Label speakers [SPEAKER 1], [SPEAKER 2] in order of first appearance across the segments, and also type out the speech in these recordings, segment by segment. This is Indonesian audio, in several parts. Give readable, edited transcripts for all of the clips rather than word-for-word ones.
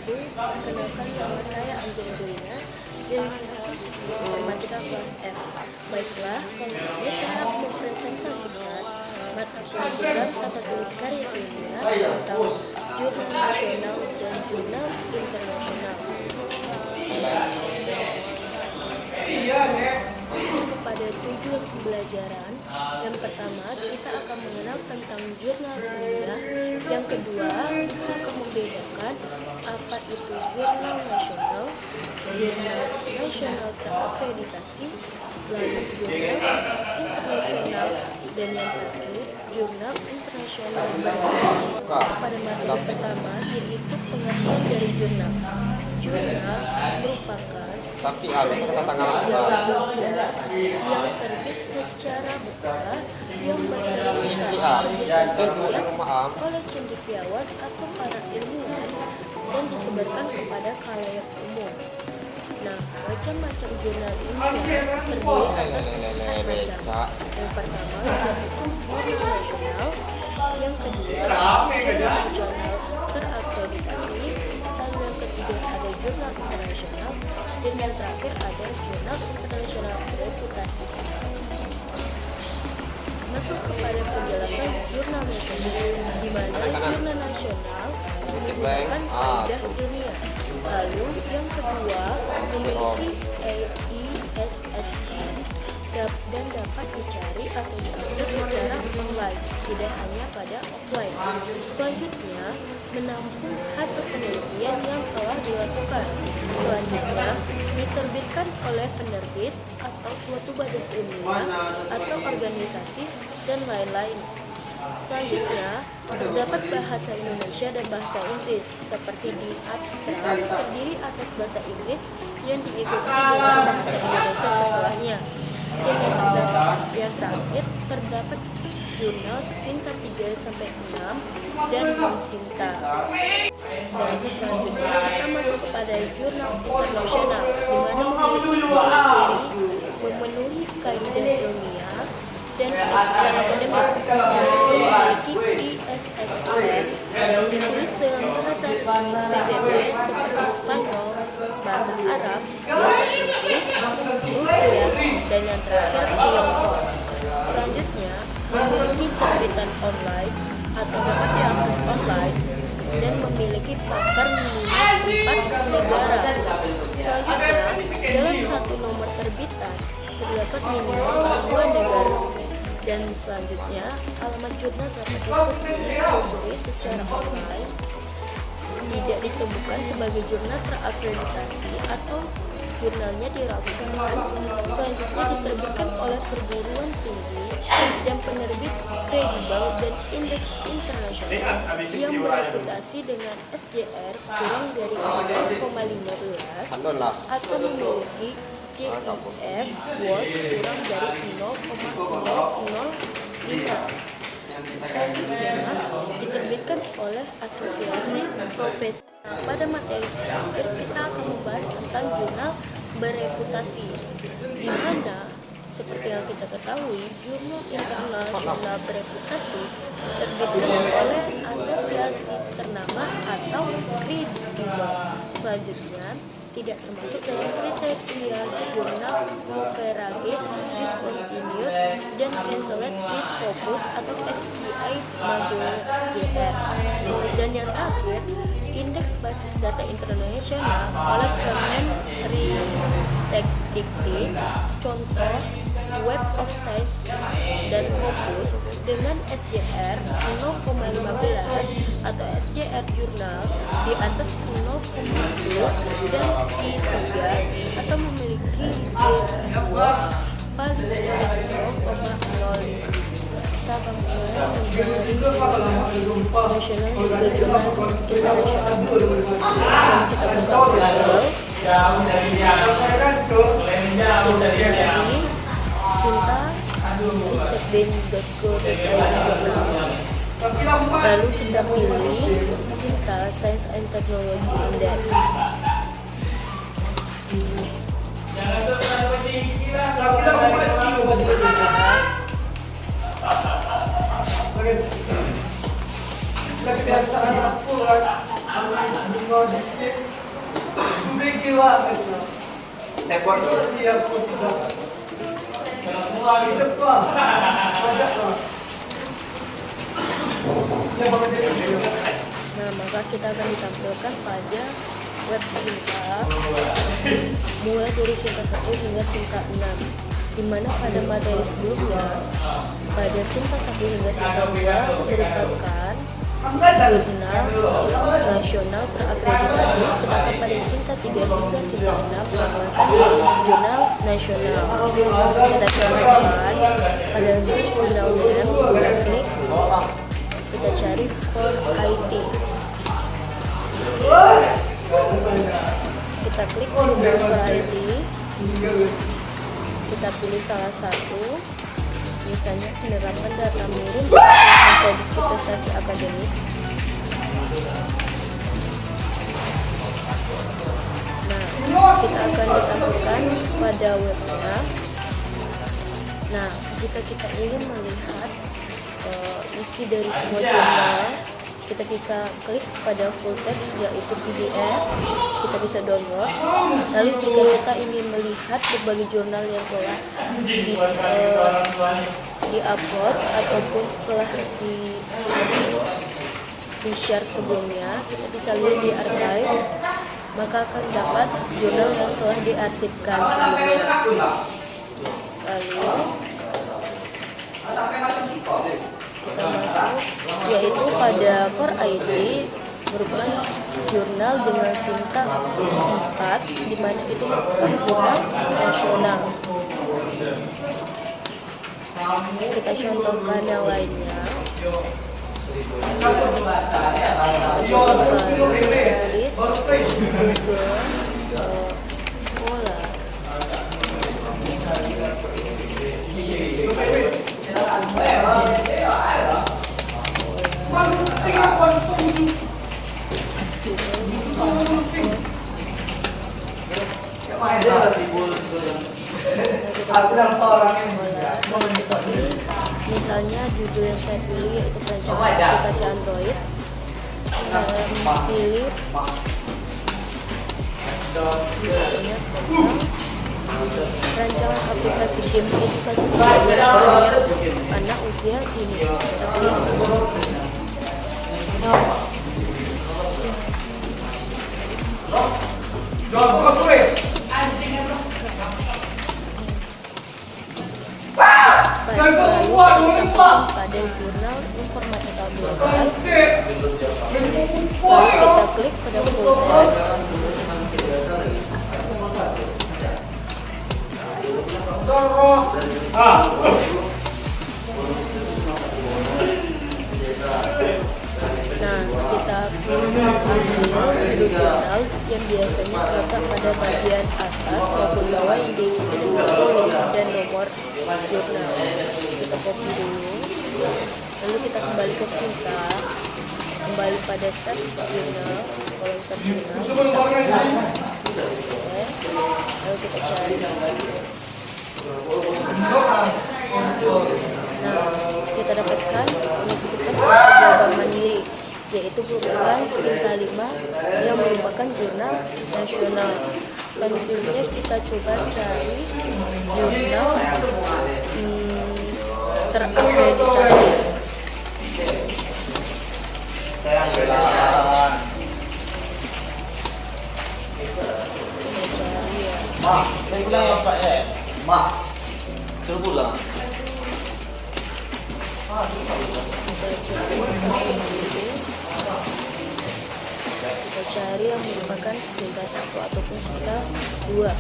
[SPEAKER 1] wabarakatuh. Perkenalkan nama saya Angelina dari jurusan Informatika kelas F. Baiklah, kali ini saya akan mempresentasikan mata pelajaran tata tulis karya ilmiah tentang jurnal nasional dan jurnal internasional. Pada tujuan pembelajaran, yang pertama kita akan mengenal tentang jurnal ilmiah, yang kedua kita akan membedakan apa itu jurnal nasional terakreditasi, lalu jurnal internasional, dan yang terakhir jurnal internasional berakreditasi. Pada materi pertama yaitu pengertian dari jurnal. Jurnal merupakan yang terbit secara berkala yang bersertifikasi oleh cendekiawan atau para ilmuwan dan disebarkan kepada khalayak umum. Nah, macam-macam jurnal ilmiah terdiri atas 4 macam. Yang pertama yaitu jurnal nasional, yang kedua jurnal nasional terakreditasi, lalu yang ketiga ada jurnal internasional, dan yang terakhir ada jurnal internasional bereputasi. Masuk kepada penjelasan jurnal nasional, di mana jurnal nasional menggunakan kaidah ilmiah. Lalu yang kedua memiliki ISSN dan dapat dicari atau diakses secara online, tidak hanya pada offline. Selanjutnya, menampung hasil penelitian yang telah dilakukan. Selanjutnya, diterbitkan oleh penerbit atau suatu badan ilmiah atau organisasi dan lain-lain. Selanjutnya, terdapat bahasa Indonesia dan bahasa Inggris, seperti di abstrak terdiri atas bahasa Inggris yang diikuti dengan bahasa Indonesia setelahnya. Yang terakhir terdapat jurnal Sinta 3-6 dan non-Sinta. Dan selanjutnya kita masuk kepada jurnal internasional, di mana memiliki ciri-ciri memenuhi kaidah ilmiah dan akademik, memiliki ISSN, ditulis dalam bahasa resmi PBB seperti Spanyol, bahasa Arab, bahasa Inggris, Rusia, dan yang terakhir Tiongkok. Selanjutnya, memiliki terbitan online atau dapat diakses online dan memiliki pakar minimal 4 negara. Selanjutnya, dalam satu nomor terbitan terdapat minimal 2 negara. Dan selanjutnya, alamat jurnal dapat ditelusuri secara online, tidak ditemukan sebagai jurnal terakreditasi atau jurnalnya diragukan. Selanjutnya diterbitkan oleh perguruan tinggi dan penerbit kredibel dan indeks internasional yang bereputasi dengan SJR kurang dari 0,15 atau memiliki JIF WOS kurang dari 0,005. Selanjutnya diterbitkan oleh asosiasi profesi. Pada materi terakhir kita akan membahas tentang jurnal bereputasi, di mana seperti yang kita ketahui jurnal internasional bereputasi terbitkan oleh asosiasi ternama atau kredibel. Selanjutnya tidak termasuk dalam kriteria jurnal Noverage, Discontinued, dan Cancelled List Scopus atau STI Modul JR. Dan yang terakhir, Indeks Basis Data Internasional oleh Kemenristekdikti, contoh Web of Science dan Scopus dengan SJR 0,15 atau SJR jurnal di atas 0,10 dan I3 atau memiliki JWOS paling sedikit 0,05. Kita akan mulai mencari jurnal nasional dan jurnal internasional. Dan kita buka Google, sinta-ristekben.go.id, lalu kita pilih Sinta Science and Technology Index. Nah, maka kita akan ditampilkan pada web singkat mulai dari singkat 1 hingga singkat 6, di mana pada materi sebelumnya pada singkat 1 hingga singkat 2 merupakan jurnal nasional terakreditasi, sedangkan pada singkat 3 hingga singkat 6 merupakan jurnal nasional. Kita contohkan pada search undang-undang, kita cari for IT, kita klik jurnal for IT, kita pilih salah satu, misalnya penerapan data miring prediksi prestasi akademik. Nah, kita akan ditampilkan pada webnya. Nah, jika kita ingin melihat isi dari semua jurnal, kita bisa klik pada full text yaitu PDF, kita bisa download. Lalu jika kita ingin melihat berbagai jurnal yang telah di-upload ataupun telah di-share sebelumnya, kita bisa lihat di archive, maka akan dapat jurnal yang telah diarsipkan sebelumnya. Lalu kita masuk, yaitu pada Core ID merupakan jurnal dengan singkat 4, di mana itu merupakan jurnal nasional. Kita contohkan yang lainnya. Tulis Google sekolah. Misalnya judul yang saya pilih yaitu perancangan aplikasi Android. Saya pilih misalnya rancangan aplikasi game edukasi anak usia ini. Kita klik. Pada jurnal informatika global, lalu kita klik pada full text. Nah, kita ambil jurnal yang biasanya terletak pada bagian atas maupun bawah yang diikuti dengan link dan nomor jurnal. Kita copy dulu, lalu kita kembali ke singkat, kembali pada search jurnal, kolom search jurnal, lalu kita cari. Nah, kita dapatkan Universitas Jawa Mandiri, yaitu merupakan singkat 5 yang merupakan jurnal nasional. Selanjutnya kita coba cari jurnal terakreditasi.
[SPEAKER 2] Terpulang.
[SPEAKER 1] Kita cari yang merupakan singkat 1 ataupun singkat 2.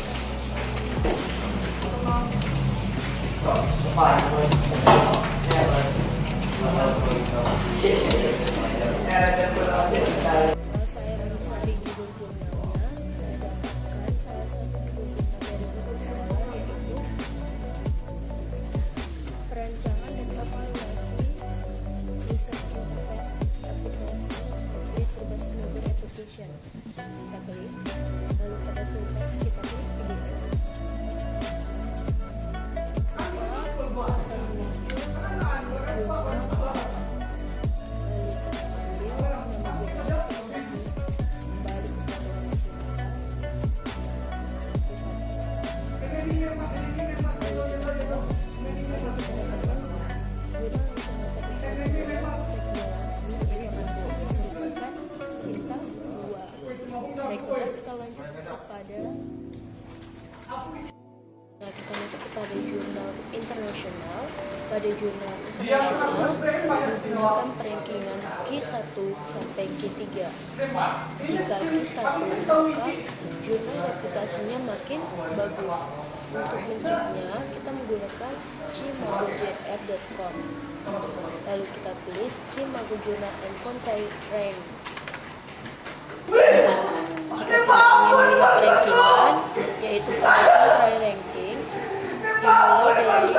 [SPEAKER 1] Saya mencari judul jurnalnya, saya dapatkan salah satu judul dari buku sekolah, yaitu perancangan dan evaluasi user interface aplikasi berbasis mobile application. Kita klik, lalu pada full text kita klik PDF. pada jurnal internasional menggunakan perankingan Q1 sampai Q3. Jika Q1, maka jurnal reputasinya makin bagus. Untuk menceknya, kita menggunakan skimagoJR.com. Lalu kita pilih Skimago Journal and Content Rank. Jika kita ingin melihat rankingan, yaitu pada Content Rankings, dimulai dari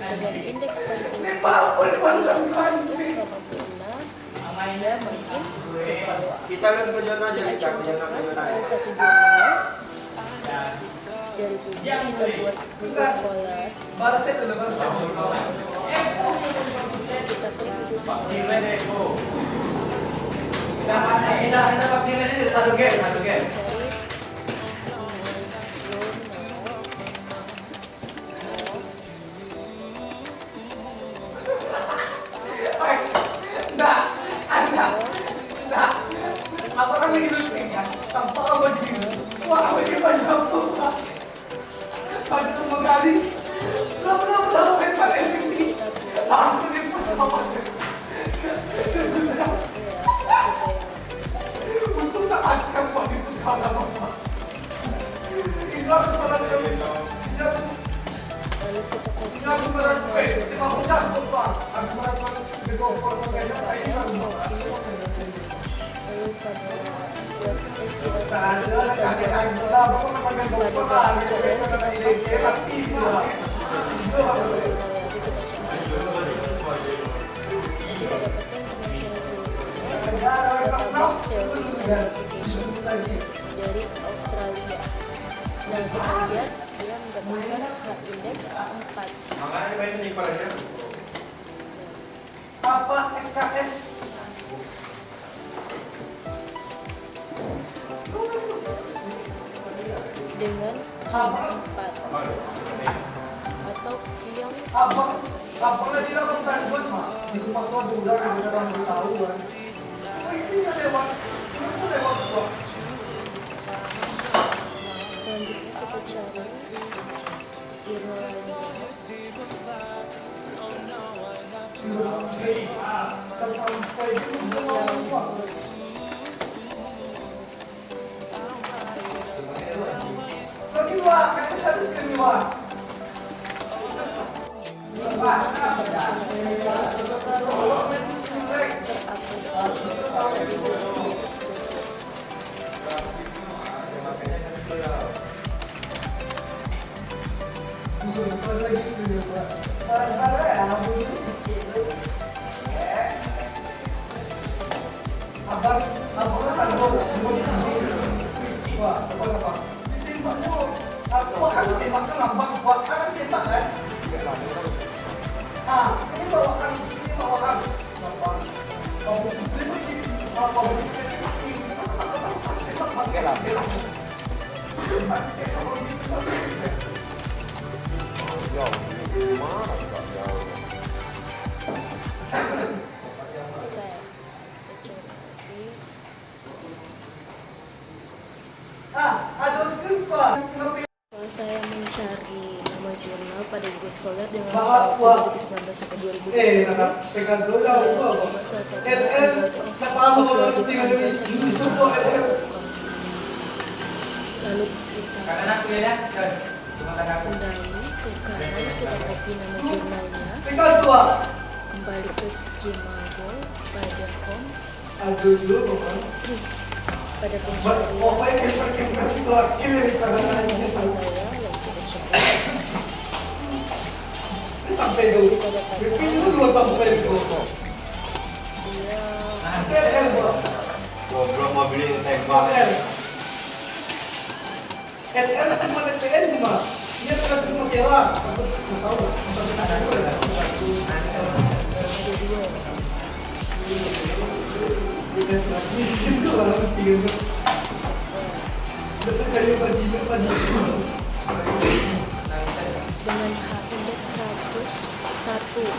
[SPEAKER 1] dengan indeks ranking 186, dia makin
[SPEAKER 2] Kita lihat ke jurnal aja,
[SPEAKER 1] kita contohkan salah satu jurnal dari buku kita buat buku sekolah. Kita klik buku sekolah. Dari Australia. Nah, kita lihat dia mendapatkan hak indeks 4.
[SPEAKER 2] Apa SKS?
[SPEAKER 1] Dengan 4 atau yang
[SPEAKER 2] Apa dilakukan di rumah tua udah orang bertahuan. Ini lewat.
[SPEAKER 1] selanjutnya kita cari jurnal lainnya. Kalau saya mencari nama jurnal pada Google Scholar dengan tahun 2019 sampai 2020, saya coba salah satu lalu kita kembali ke kanan, kita copy nama jurnalnya, kembali ke Skimago pada home, pada pencarian
[SPEAKER 2] sampai dulu. Itu dua tahun itu. Goblok mobil itu tembak. LL cuma SPN cuma. Dia pernah terima kira. Tahu.
[SPEAKER 1] dengan H indeks 101.